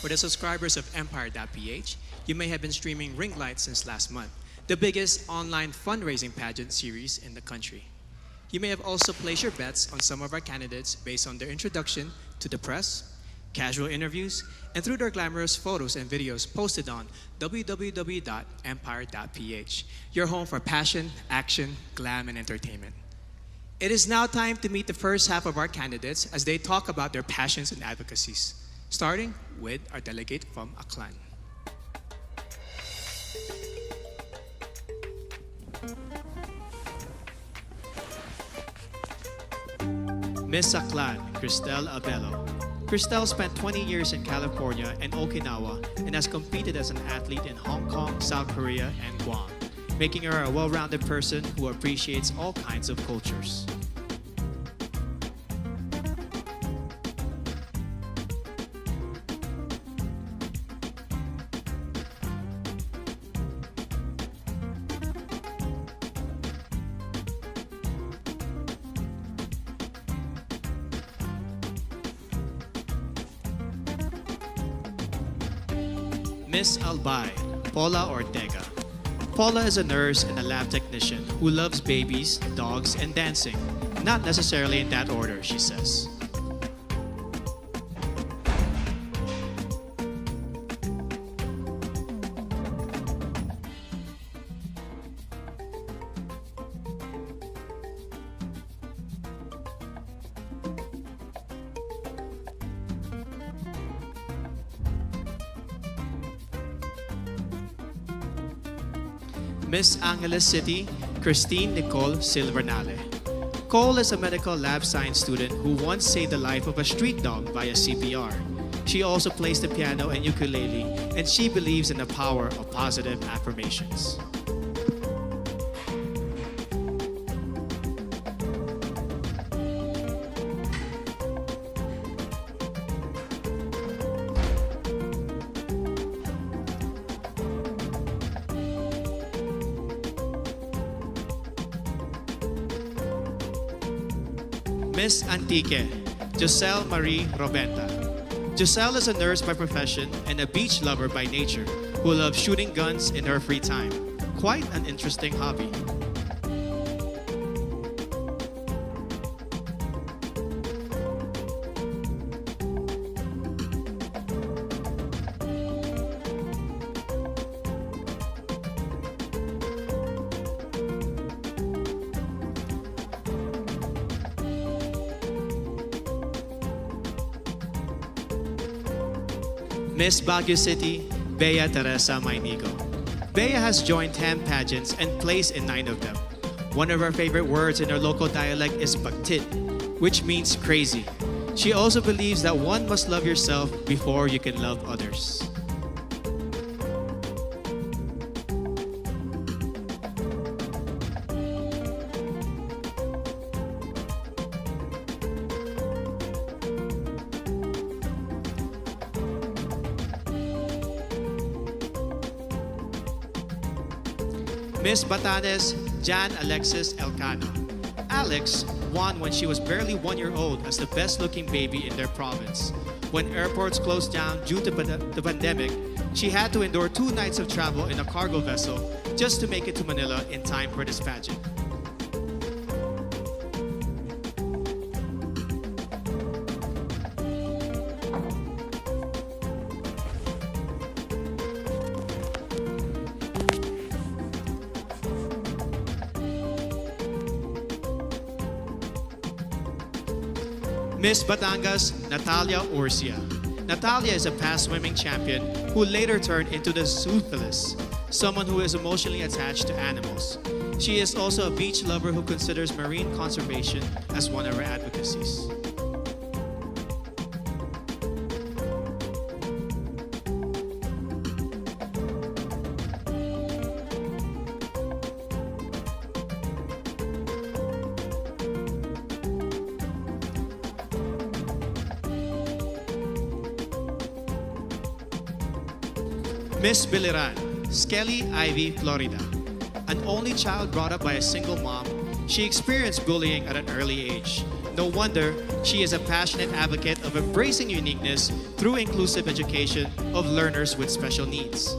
For the subscribers of Empire.ph, you may have been streaming Ring Light since last month, the biggest online fundraising pageant series in the country. You may have also placed your bets on some of our candidates based on their introduction to the press, casual interviews, and through their glamorous photos and videos posted on www.empire.ph, your home for passion, action, glam, and entertainment. It is now time to meet the first half of our candidates as they talk about their passions and advocacies, starting with our delegate from Aklan. Miss Aklan, Cristel Abello. Cristel spent 20 years in California and Okinawa and has competed as an athlete in Hong Kong, South Korea, and Guam, making her a well-rounded person who appreciates all kinds of cultures. Miss Albay, Paula Ortega. Paula is a nurse and a lab technician who loves babies, dogs, and dancing. Not necessarily in that order, she says. Miss Angeles City, Christine Nicole Silvernale. Cole is a medical lab science student who once saved the life of a street dog via CPR. She also plays the piano and ukulele, and she believes in the power of positive affirmations. Miss Antique, Giselle Marie Robenta. Giselle is a nurse by profession and a beach lover by nature who loves shooting guns in her free time. Quite an interesting hobby. Miss Baguio City, Bea Teresa Mainigo. Bea has joined 10 pageants and placed in 9 of them. One of her favorite words in her local dialect is baktit, which means crazy. She also believes that one must love yourself before you can love others. Miss Batanes, Jan Alexis Elcano. Alex won when she was barely 1 year old as the best-looking baby in their province. When airports closed down due to the pandemic, she had to endure 2 nights of travel in a cargo vessel just to make it to Manila in time for this pageant. Miss Batangas, Natalia Urcia. Natalia is a past swimming champion who later turned into the zoophilist, someone who is emotionally attached to animals. She is also a beach lover who considers marine conservation as one of her advocacies. Miss Biliran, Skelly Ivy, Florida. An only child brought up by a single mom, she experienced bullying at an early age. No wonder she is a passionate advocate of embracing uniqueness through inclusive education of learners with special needs.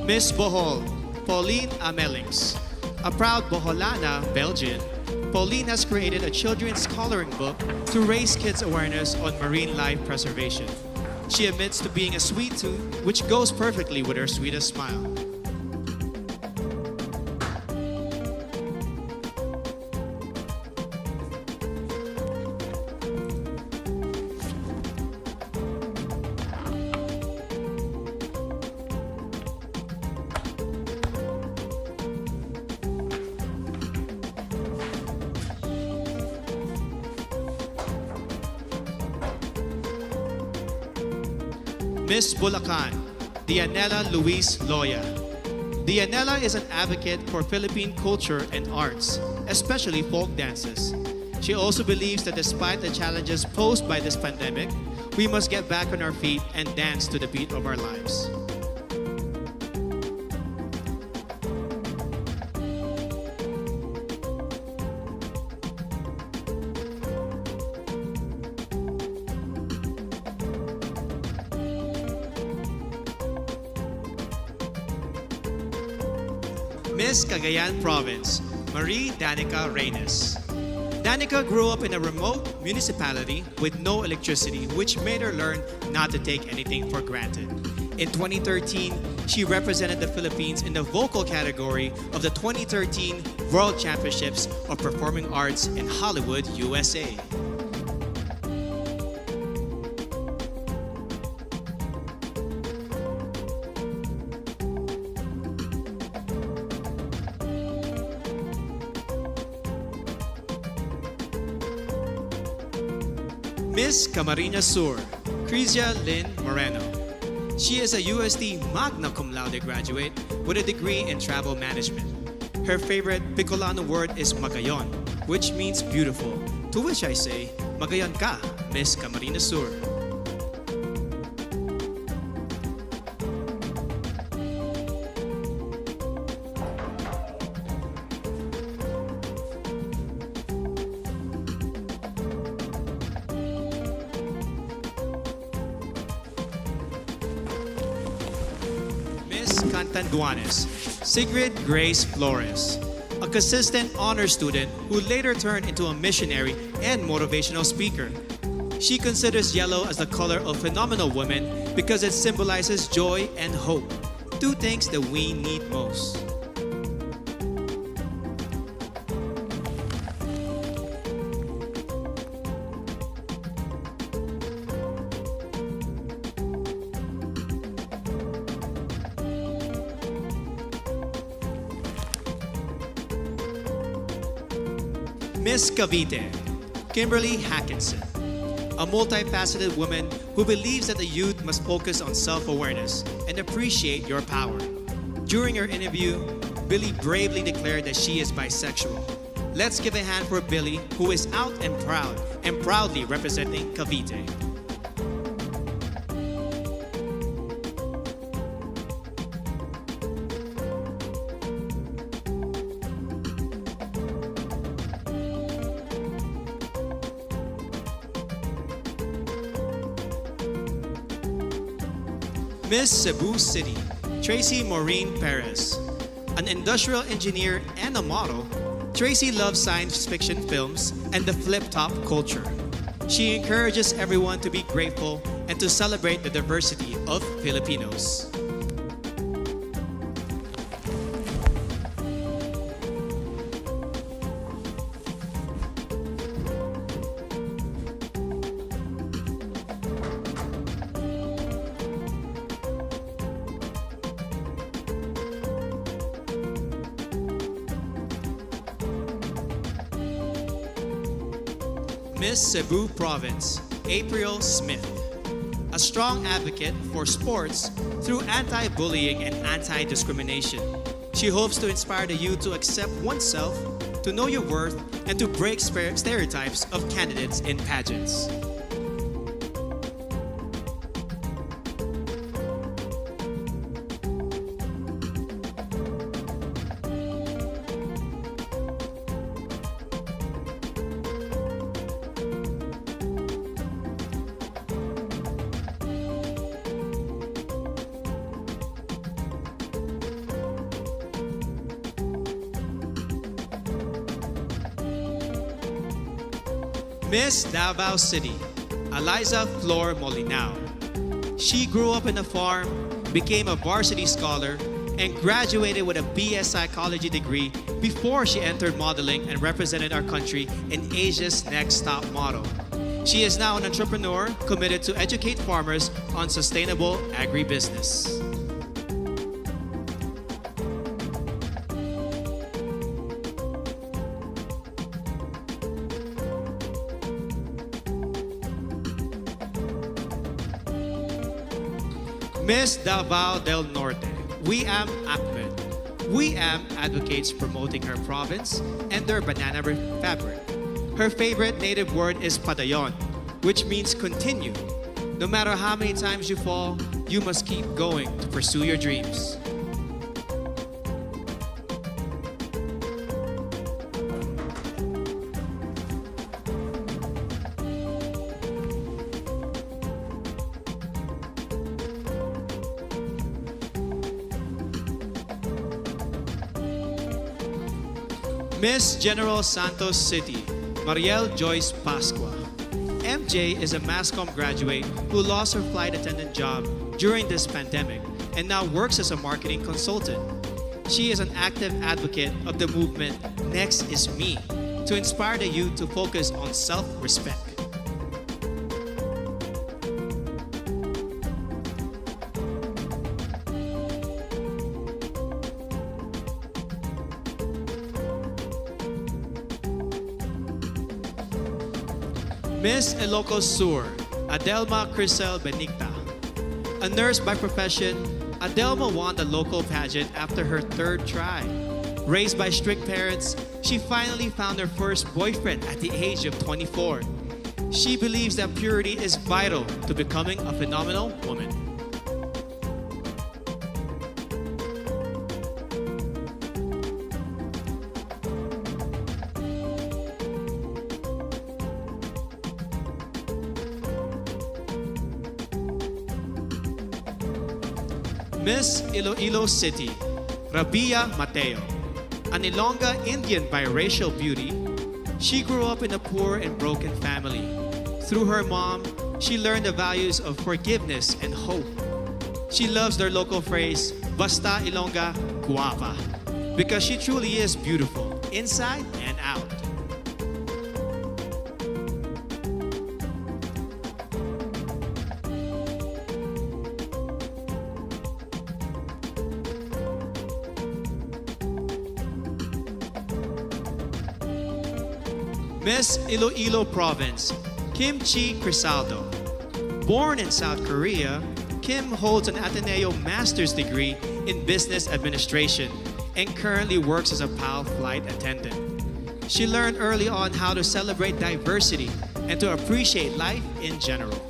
Miss Bohol, Pauline Amelings. A proud Boholana, Belgian, Pauline has created a children's coloring book to raise kids' awareness on marine life preservation. She admits to being a sweet tooth, which goes perfectly with her sweetest smile. Miss Bulacan, Dianela Luis Loya. Dianela is an advocate for Philippine culture and arts, especially folk dances. She also believes that despite the challenges posed by this pandemic, we must get back on our feet and dance to the beat of our lives. Miss Cagayan Province, Marie Danica Reynes. Danica grew up in a remote municipality with no electricity, which made her learn not to take anything for granted. In 2013, she represented the Philippines in the vocal category of the 2013 World Championships of Performing Arts in Hollywood, USA. Miss Camarines Sur, Crizia Lynn Moreno. She is a UST Magna Cum Laude graduate with a degree in travel management. Her favorite Bicolano word is Magayon, which means beautiful, to which I say, Magayon ka, Miss Camarines Sur. Cantanduanes, Sigrid Grace Flores, a consistent honor student who later turned into a missionary and motivational speaker. She considers yellow as the color of phenomenal women because it symbolizes joy and hope, two things that we need most. Miss Cavite, Kimberly Hackinson, a multifaceted woman who believes that the youth must focus on self-awareness and appreciate your power. During her interview, Billy bravely declared that she is bisexual. Let's give a hand for Billy, who is out and proudly representing Cavite. Miss Cebu City, Tracy Maureen Perez. An industrial engineer and a model, Tracy loves science fiction films and the flip-top culture. She encourages everyone to be grateful and to celebrate the diversity of Filipinos. Miss Cebu Province, April Smith. A strong advocate for sports through anti-bullying and anti-discrimination. She hopes to inspire the youth to accept oneself, to know your worth, and to break stereotypes of candidates in pageants. Miss Davao City, Eliza Flor Molinao. She grew up in a farm, became a varsity scholar, and graduated with a BS Psychology degree before she entered modeling and represented our country in Asia's Next Top Model. She is now an entrepreneur committed to educate farmers on sustainable agribusiness. Miss Davao del Norte, Wiam Ahmed. Wiam advocates promoting her province and their banana fabric. Her favorite native word is padayon, which means continue. No matter how many times you fall, you must keep going to pursue your dreams. Miss General Santos City, Mariel Joyce Pascua. MJ is a MASCOM graduate who lost her flight attendant job during this pandemic and now works as a marketing consultant. She is an active advocate of the movement Next is Me to inspire the youth to focus on self-respect. Miss Ilocos Sur, Adelma Crisel Benigta. A nurse by profession, Adelma won the local pageant after her third try. Raised by strict parents, she finally found her first boyfriend at the age of 24. She believes that purity is vital to becoming a phenomenal woman. Miss Iloilo City, Rabia Mateo. An Ilongga Indian biracial beauty, she grew up in a poor and broken family. Through her mom, she learned the values of forgiveness and hope. She loves their local phrase, Basta Ilongga Guapa, because she truly is beautiful, inside and out. Miss Iloilo Province, Kim Chi Crisaldo. Born in South Korea, Kim holds an Ateneo Master's degree in Business Administration and currently works as a PAL flight attendant. She learned early on how to celebrate diversity and to appreciate life in general.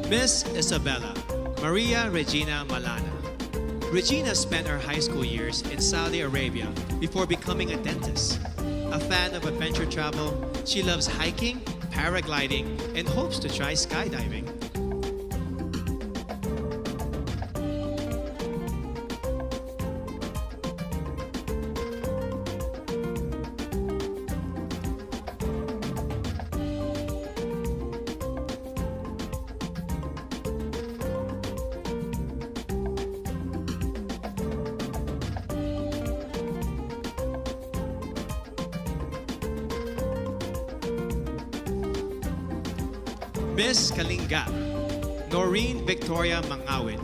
Miss Isabella, Maria Regina Malana. Regina spent her high school years in Saudi Arabia before becoming a dentist. A fan of adventure travel, she loves hiking, paragliding, and hopes to try skydiving. Miss Kalinga, Noreen Victoria Mangawit.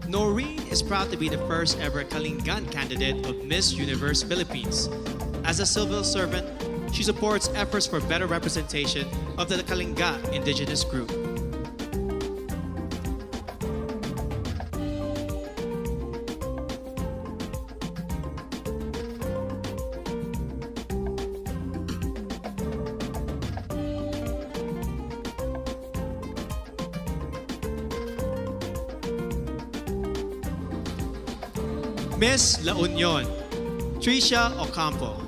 Noreen is proud to be the first ever Kalingan candidate of Miss Universe Philippines. As a civil servant, she supports efforts for better representation of the Kalinga indigenous group. Miss La Union, Tricia Ocampo.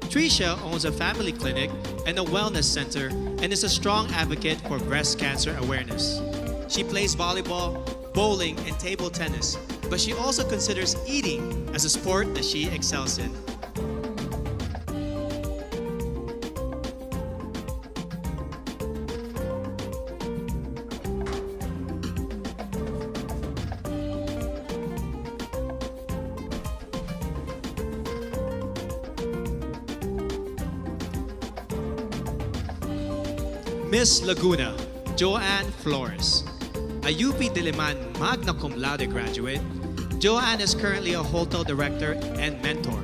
Tricia owns a family clinic and a wellness center and is a strong advocate for breast cancer awareness. She plays volleyball, bowling, and table tennis, but she also considers eating as a sport that she excels in. Miss Laguna, Joanne Flores. A UP Diliman magna cum laude graduate, Joanne is currently a hotel director and mentor.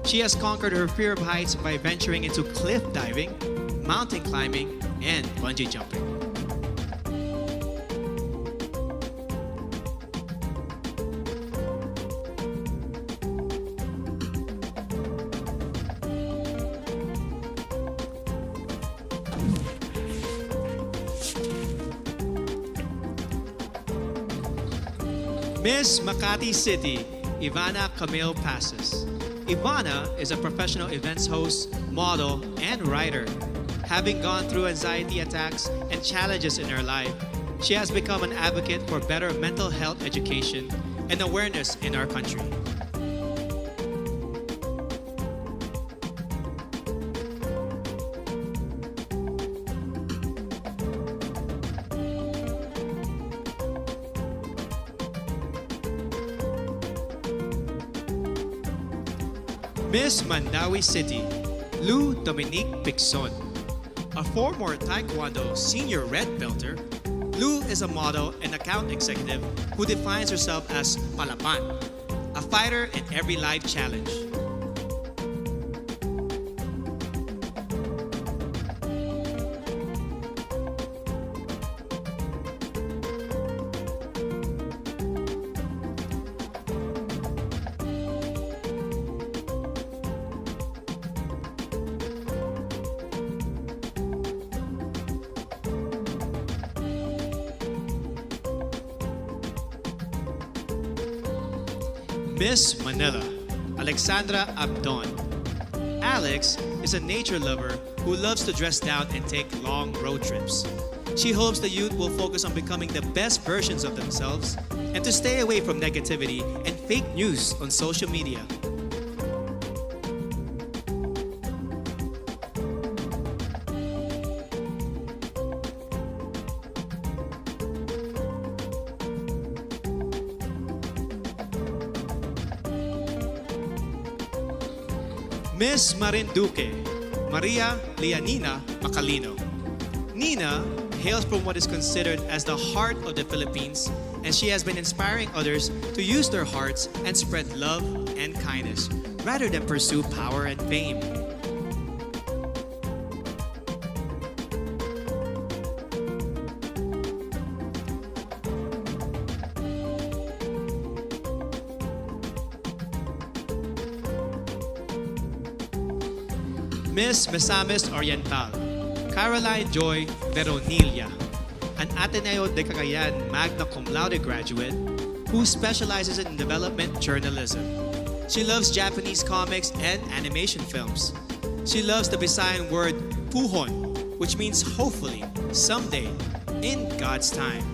She has conquered her fear of heights by venturing into cliff diving, mountain climbing, and bungee jumping. Miss Makati City, Ivana Camille Passes. Ivana is a professional events host, model, and writer. Having gone through anxiety attacks and challenges in her life, she has become an advocate for better mental health education and awareness in our country. Miss Mandawi City, Lou Dominique Pixon. A former Taekwondo senior red belter, Lou is a model and account executive who defines herself as Palapan, a fighter in every life challenge. Miss Manila, Alexandra Abdon. Alex is a nature lover who loves to dress down and take long road trips. She hopes the youth will focus on becoming the best versions of themselves and to stay away from negativity and fake news on social media. Miss Marinduque, Maria Leonina Macalino. Nina hails from what is considered as the heart of the Philippines, and she has been inspiring others to use their hearts and spread love and kindness rather than pursue power and fame. Miss Misamis Oriental, Caroline Joy Veronilla, an Ateneo de Cagayan magna cum laude graduate who specializes in development journalism. She loves Japanese comics and animation films. She loves the Visayan word puhon, which means hopefully, someday, in God's time.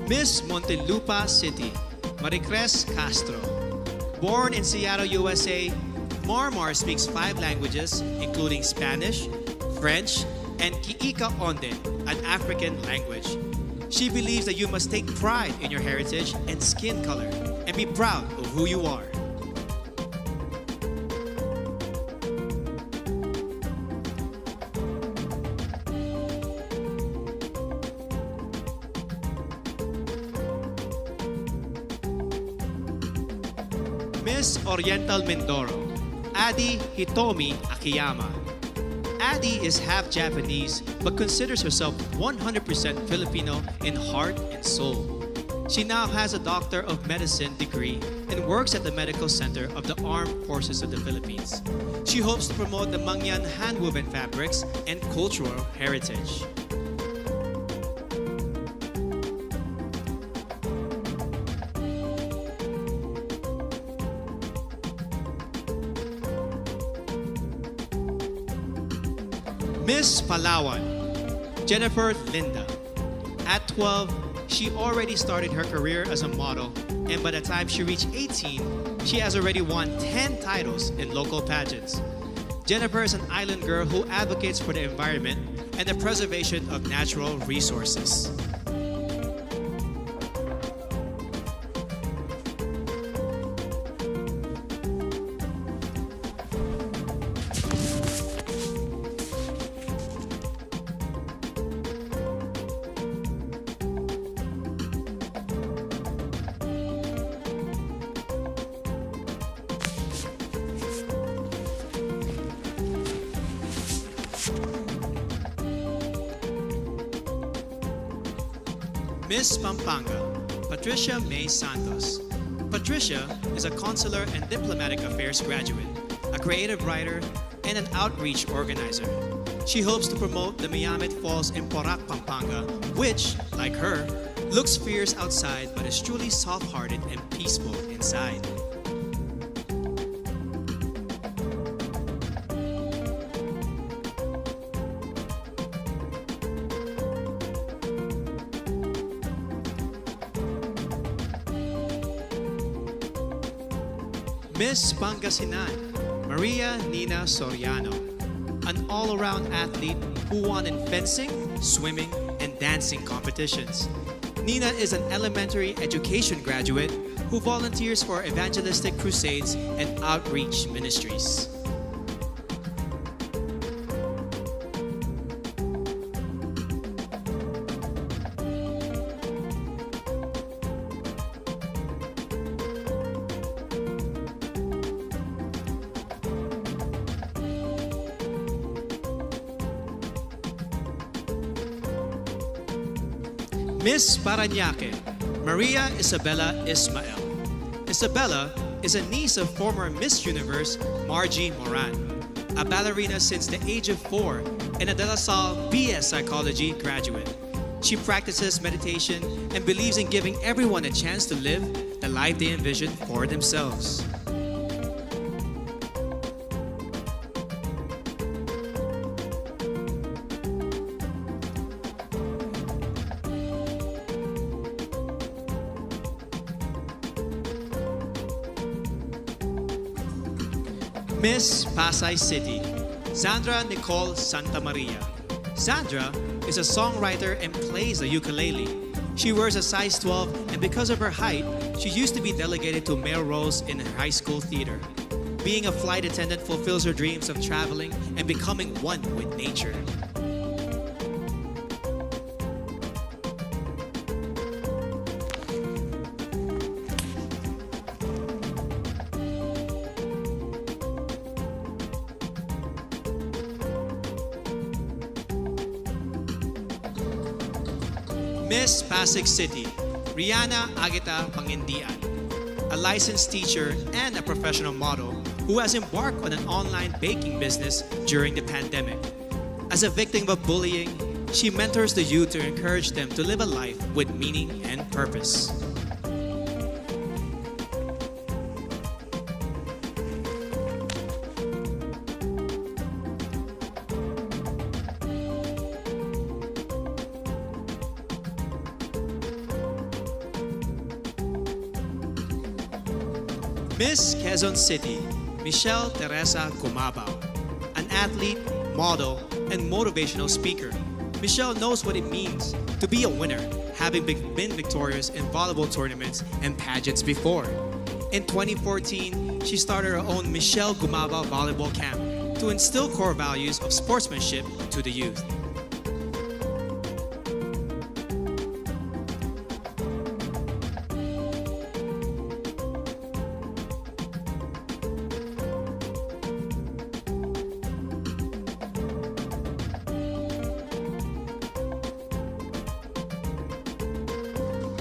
Miss Montelupa City, Maricres Castro. Born in Seattle, USA, Marmar speaks 5 languages, including Spanish, French, and Kiika Onde, an African language. She believes that you must take pride in your heritage and skin color and be proud of who you are. Miss Oriental Mindoro, Adi Hitomi Akiyama. Adi is half Japanese but considers herself 100% Filipino in heart and soul. She now has a Doctor of Medicine degree and works at the Medical Center of the Armed Forces of the Philippines. She hopes to promote the Mangyan hand-woven fabrics and cultural heritage. Miss Palawan, Jennifer Linda. At 12, she already started her career as a model, and by the time she reached 18, she has already won 10 titles in local pageants. Jennifer is an island girl who advocates for the environment and the preservation of natural resources. Miss Pampanga, Patricia May Santos. Patricia is a consular and diplomatic affairs graduate, a creative writer, and an outreach organizer. She hopes to promote the Miyamet Falls in Porac, Pampanga, which, like her, looks fierce outside but is truly soft-hearted and peaceful inside. Miss Pangasinan, Maria Nina Soriano, an all-around athlete who won in fencing, swimming, and dancing competitions. Nina is an elementary education graduate who volunteers for evangelistic crusades and outreach ministries. Miss Parañaque, Maria Isabella Ismael. Isabella is a niece of former Miss Universe Margie Moran, a ballerina since the age of 4 and a De La Salle BS Psychology graduate. She practices meditation and believes in giving everyone a chance to live the life they envision for themselves. Miss Pasay City, Sandra Nicole Santamaria. Sandra is a songwriter and plays the ukulele. She wears a size 12, and because of her height, she used to be delegated to male roles in her high school theater. Being a flight attendant fulfills her dreams of traveling and becoming one with nature. Miss Pasig City, Rihanna Agita Pangindian, a licensed teacher and a professional model who has embarked on an online baking business during the pandemic. As a victim of bullying, she mentors the youth to encourage them to live a life with meaning and purpose. Miss Quezon City, Michelle Teresa Kumabao, an athlete, model, and motivational speaker. Michelle knows what it means to be a winner, having been victorious in volleyball tournaments and pageants before. In 2014, she started her own Michelle Gumaba Volleyball Camp to instill core values of sportsmanship to the youth.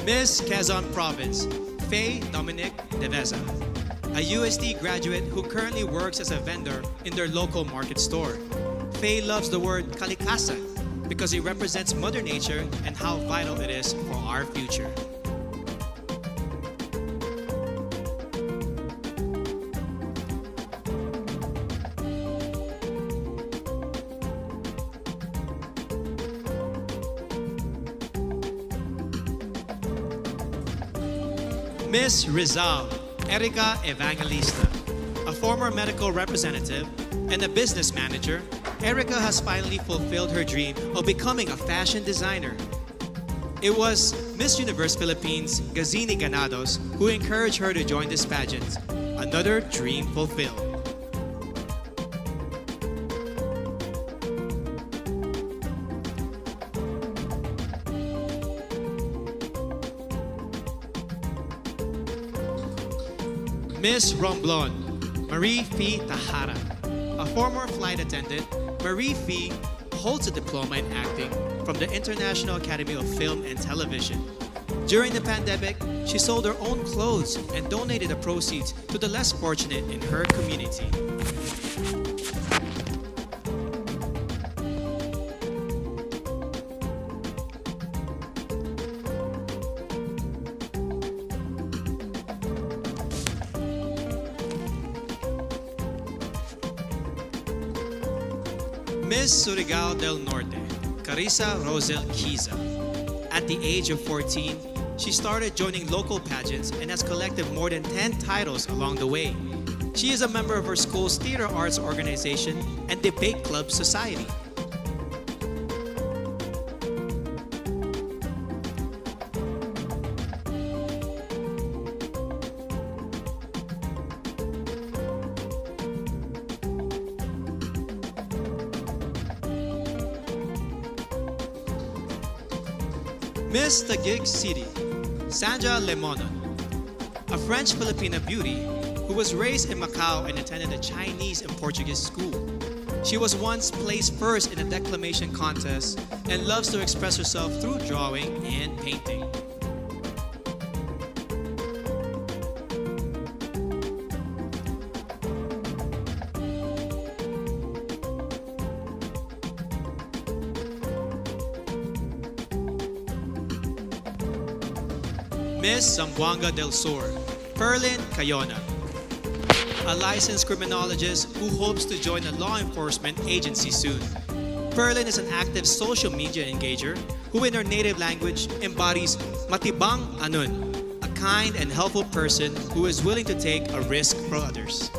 Miss Quezon Province, Faye Dominic Deveza, a USD graduate who currently works as a vendor in their local market store. Faye loves the word kalikasan because it represents Mother Nature and how vital it is for our future. Miss Rizal, Erica Evangelista. A former medical representative and a business manager, Erica has finally fulfilled her dream of becoming a fashion designer. It was Miss Universe Philippines, Gazini Ganados, who encouraged her to join this pageant. Another dream fulfilled. Miss Romblon, Marie Fee Tahara. A former flight attendant, Marie Fee holds a diploma in acting from the International Academy of Film and Television. During the pandemic, she sold her own clothes and donated the proceeds to the less fortunate in her community. Miss Surigao del Norte, Carissa Rosel Kiza. At the age of 14, she started joining local pageants and has collected more than 10 titles along the way. She is a member of her school's theater arts organization and debate club society. Miss Taguig City, Sandra Lemonon, a French-Filipina beauty who was raised in Macau and attended a Chinese and Portuguese school. She was once placed first in a declamation contest and loves to express herself through drawing and painting. Miss Zamboanga del Sur, Perlin Cayona, a licensed criminologist who hopes to join a law enforcement agency soon. Perlin is an active social media engager who in her native language embodies Matibang Anun, a kind and helpful person who is willing to take a risk for others.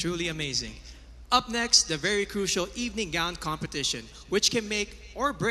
Truly amazing. Up next, the very crucial evening gown competition, which can make or break